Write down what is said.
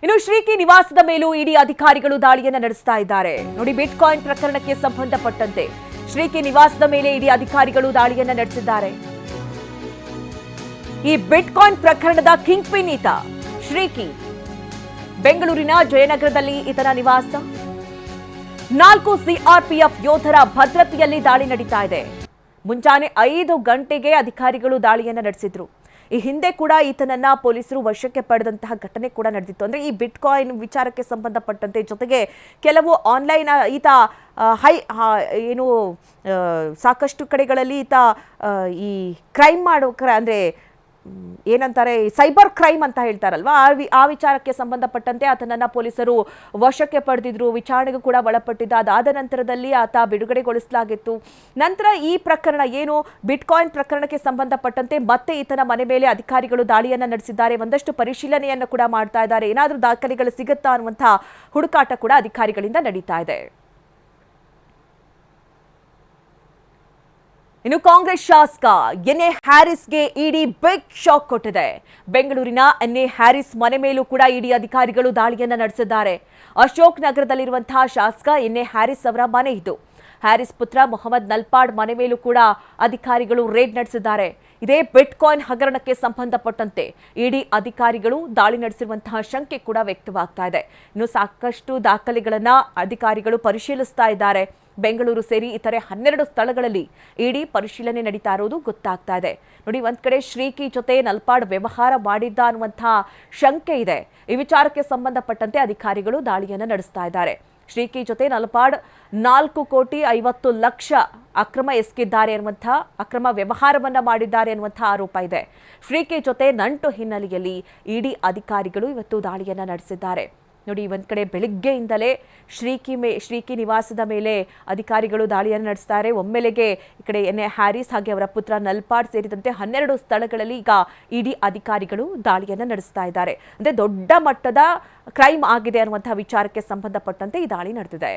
ಇನ್ನು ಶ್ರೀಕಿ ನಿವಾಸದ ಮೇಲೂ ಇಡಿ ಅಧಿಕಾರಿಗಳು ದಾಳಿಯನ್ನು ನಡೆಸ್ತಾ ಇದ್ದಾರೆ. ನೋಡಿ, ಬಿಟ್ಕಾಯಿನ್ ಪ್ರಕರಣಕ್ಕೆ ಸಂಬಂಧಪಟ್ಟಂತೆ ಶ್ರೀಕಿ ನಿವಾಸದ ಮೇಲೆ ಇಡಿ ಅಧಿಕಾರಿಗಳು ದಾಳಿಯನ್ನು ನಡೆಸಿದ್ದಾರೆ. ಈ ಬಿಟ್ಕಾಯಿನ್ ಪ್ರಕರಣದ ಕಿಂಗ್ ಪಿನ್ ಈತ ಶ್ರೀಕಿ. ಬೆಂಗಳೂರಿನ ಜಯನಗರದಲ್ಲಿ ಈತನ ನಿವಾಸ. 4 ಸಿಆರ್ಪಿಎಫ್ ಯೋಧರ ಭದ್ರತೆಯಲ್ಲಿ ದಾಳಿ ನಡೀತಾ ಇದೆ. ಮುಂಜಾನೆ 5 ಗಂಟೆಗೆ ಅಧಿಕಾರಿಗಳು ದಾಳಿಯನ್ನು ನಡೆಸಿದ್ರು. ಈ ಹಿಂದೆ ಕೂಡ ಈತನನ್ನ ಪೊಲೀಸರು ವಶಕ್ಕೆ ಪಡೆದಂತಹ ಘಟನೆ ಕೂಡ ನಡೆದಿತ್ತು. ಅಂದ್ರೆ ಈ ಬಿಟ್ಕಾಯಿನ್ ವಿಚಾರಕ್ಕೆ ಸಂಬಂಧಪಟ್ಟಂತೆ, ಜೊತೆಗೆ ಕೆಲವು ಆನ್ಲೈನ್ ಈತ ಸಾಕಷ್ಟು ಕಡೆಗಳಲ್ಲಿ ಈತ ಈ ಕ್ರೈಮ್ ಮಾಡೋ ಅಂದ್ರೆ ಏನಂತಾರೆ, ಸೈಬರ್ ಕ್ರೈಮ್ ಅಂತ ಹೇಳ್ತಾರಲ್ವಾ, ಆ ವಿಚಾರಕ್ಕೆ ಸಂಬಂಧಪಟ್ಟಂತೆ ಆತನನ್ನ ಪೊಲೀಸರು ವಶಕ್ಕೆ ಪಡೆದಿದ್ರು. ವಿಚಾರಣೆಗೂ ಕೂಡ ಒಳಪಟ್ಟಿದ್ದ. ಅದಾದ ನಂತರದಲ್ಲಿ ಆತ ಬಿಡುಗಡೆಗೊಳಿಸಲಾಗಿತ್ತು. ನಂತರ ಈ ಪ್ರಕರಣ ಏನು ಬಿಟ್ಕಾಯಿನ್ ಪ್ರಕರಣಕ್ಕೆ ಸಂಬಂಧಪಟ್ಟಂತೆ ಮತ್ತೆ ಈತನ ಮನೆ ಮೇಲೆ ಅಧಿಕಾರಿಗಳು ದಾಳಿಯನ್ನ ನಡೆಸಿದ್ದಾರೆ. ಒಂದಷ್ಟು ಪರಿಶೀಲನೆಯನ್ನು ಕೂಡ ಮಾಡ್ತಾ ಇದ್ದಾರೆ. ಏನಾದರೂ ದಾಖಲೆಗಳು ಸಿಗುತ್ತಾ ಅನ್ನುವಂತಹ ಹುಡುಕಾಟ ಕೂಡ ಅಧಿಕಾರಿಗಳಿಂದ ನಡೀತಾ ಇದೆ. ಇನ್ನು ಕಾಂಗ್ರೆಸ್ ಶಾಸಕ ಎನ್ ಎ ಹ್ಯಾರಿಸ್ಗೆ ಇಡಿ ಬಿಗ್ ಶಾಕ್ ಕೊಟ್ಟಿದೆ. ಬೆಂಗಳೂರಿನ ಎನ್ ಎ ಹ್ಯಾರಿಸ್ ಮನೆ ಮೇಲೂ ಕೂಡ ಇಡಿ ಅಧಿಕಾರಿಗಳು ದಾಳಿಯನ್ನ ನಡೆಸಿದ್ದಾರೆ. ಅಶೋಕ್ ನಗರದಲ್ಲಿರುವಂತಹ ಶಾಸಕ ಎನ್ ಎ ಹ್ಯಾರಿಸ್ ಅವರ ಮನೆ ಇದು. ಹ್ಯಾರಿಸ್ ಪುತ್ರ ಮೊಹಮ್ಮದ್ ನಲ್ಪಾಡ್ ಮನೆ ಮೇಲೂ ಕೂಡ ಅಧಿಕಾರಿಗಳು ರೇಡ್ ನಡೆಸಿದ್ದಾರೆ. ಇದೇ ಬಿಟ್ಕಾಯಿನ್ ಹಗರಣಕ್ಕೆ ಸಂಬಂಧಪಟ್ಟಂತೆ ಇಡಿ ಅಧಿಕಾರಿಗಳು ದಾಳಿ ನಡೆಸಿರುವಂತಹ ಶಂಕೆ ಕೂಡ ವ್ಯಕ್ತವಾಗ್ತಾ ಇದೆ. ಇನ್ನು ಸಾಕಷ್ಟು ದಾಖಲೆಗಳನ್ನ ಅಧಿಕಾರಿಗಳು ಪರಿಶೀಲಿಸ್ತಾ ಇದ್ದಾರೆ. ಬೆಂಗಳೂರು ಸೇರಿ ಇತರೆ 12 ಸ್ಥಳಗಳಲ್ಲಿ ಇಡಿ ಪರಿಶೀಲನೆ ನಡೀತಾ ಇರೋದು ಗೊತ್ತಾಗ್ತಾ ಇದೆ. ನೋಡಿ, ಒಂದ್ ಕಡೆ ಶ್ರೀಕಿ ಜೊತೆ ನಲ್ಪಾಡ್ ವ್ಯವಹಾರ ಮಾಡಿದ್ದ ಅನ್ನುವಂತಹ ಶಂಕೆ ಇದೆ. ಈ ವಿಚಾರಕ್ಕೆ ಸಂಬಂಧಪಟ್ಟಂತೆ ಅಧಿಕಾರಿಗಳು ದಾಳಿಯನ್ನು ನಡೆಸ್ತಾ ಇದ್ದಾರೆ. ಶ್ರೀಕಿ ಜೊತೆ ನಲ್ಪಾಡ್ 4,50,00,000 ಅಕ್ರಮ ಎಸಗಿದ್ದಾರೆ ಅನ್ನುವಂತಹ ಅಕ್ರಮ ವ್ಯವಹಾರವನ್ನ ಮಾಡಿದ್ದಾರೆ ಅನ್ನುವಂತಹ ಆರೋಪ ಇದೆ. ಶ್ರೀಕಿ ಜೊತೆ ನಂಟು ಹಿನ್ನೆಲೆಯಲ್ಲಿ ಇಡಿ ಅಧಿಕಾರಿಗಳು ಇವತ್ತು ದಾಳಿಯನ್ನ ನಡೆಸಿದ್ದಾರೆ. ನೋಡಿ, ಒಂದ್ ಕಡೆ ಬೆಳಿಗ್ಗೆಯಿಂದಲೇ ಶ್ರೀಕಿ ನಿವಾಸದ ಮೇಲೆ ಅಧಿಕಾರಿಗಳು ದಾಳಿಯನ್ನು ನಡೆಸ್ತಾರೆ. ಒಮ್ಮೆಲೆಗೆ ಈ ಕಡೆ ಎನ್ ಎ ಹ್ಯಾರಿಸ್ ಹಾಗೆ ಅವರ ಪುತ್ರ ನಲ್ಪಾಡ್ ಸೇರಿದಂತೆ 12 ಸ್ಥಳಗಳಲ್ಲಿ ಈಗ ಇಡಿ ಅಧಿಕಾರಿಗಳು ದಾಳಿಯನ್ನು ನಡೆಸ್ತಾ ಇದ್ದಾರೆ. ಅಂದ್ರೆ ದೊಡ್ಡ ಮಟ್ಟದ ಕ್ರೈಮ್ ಆಗಿದೆ ಅನ್ನುವಂತಹ ವಿಚಾರಕ್ಕೆ ಸಂಬಂಧಪಟ್ಟಂತೆ ಈ ದಾಳಿ ನಡೆದಿದೆ.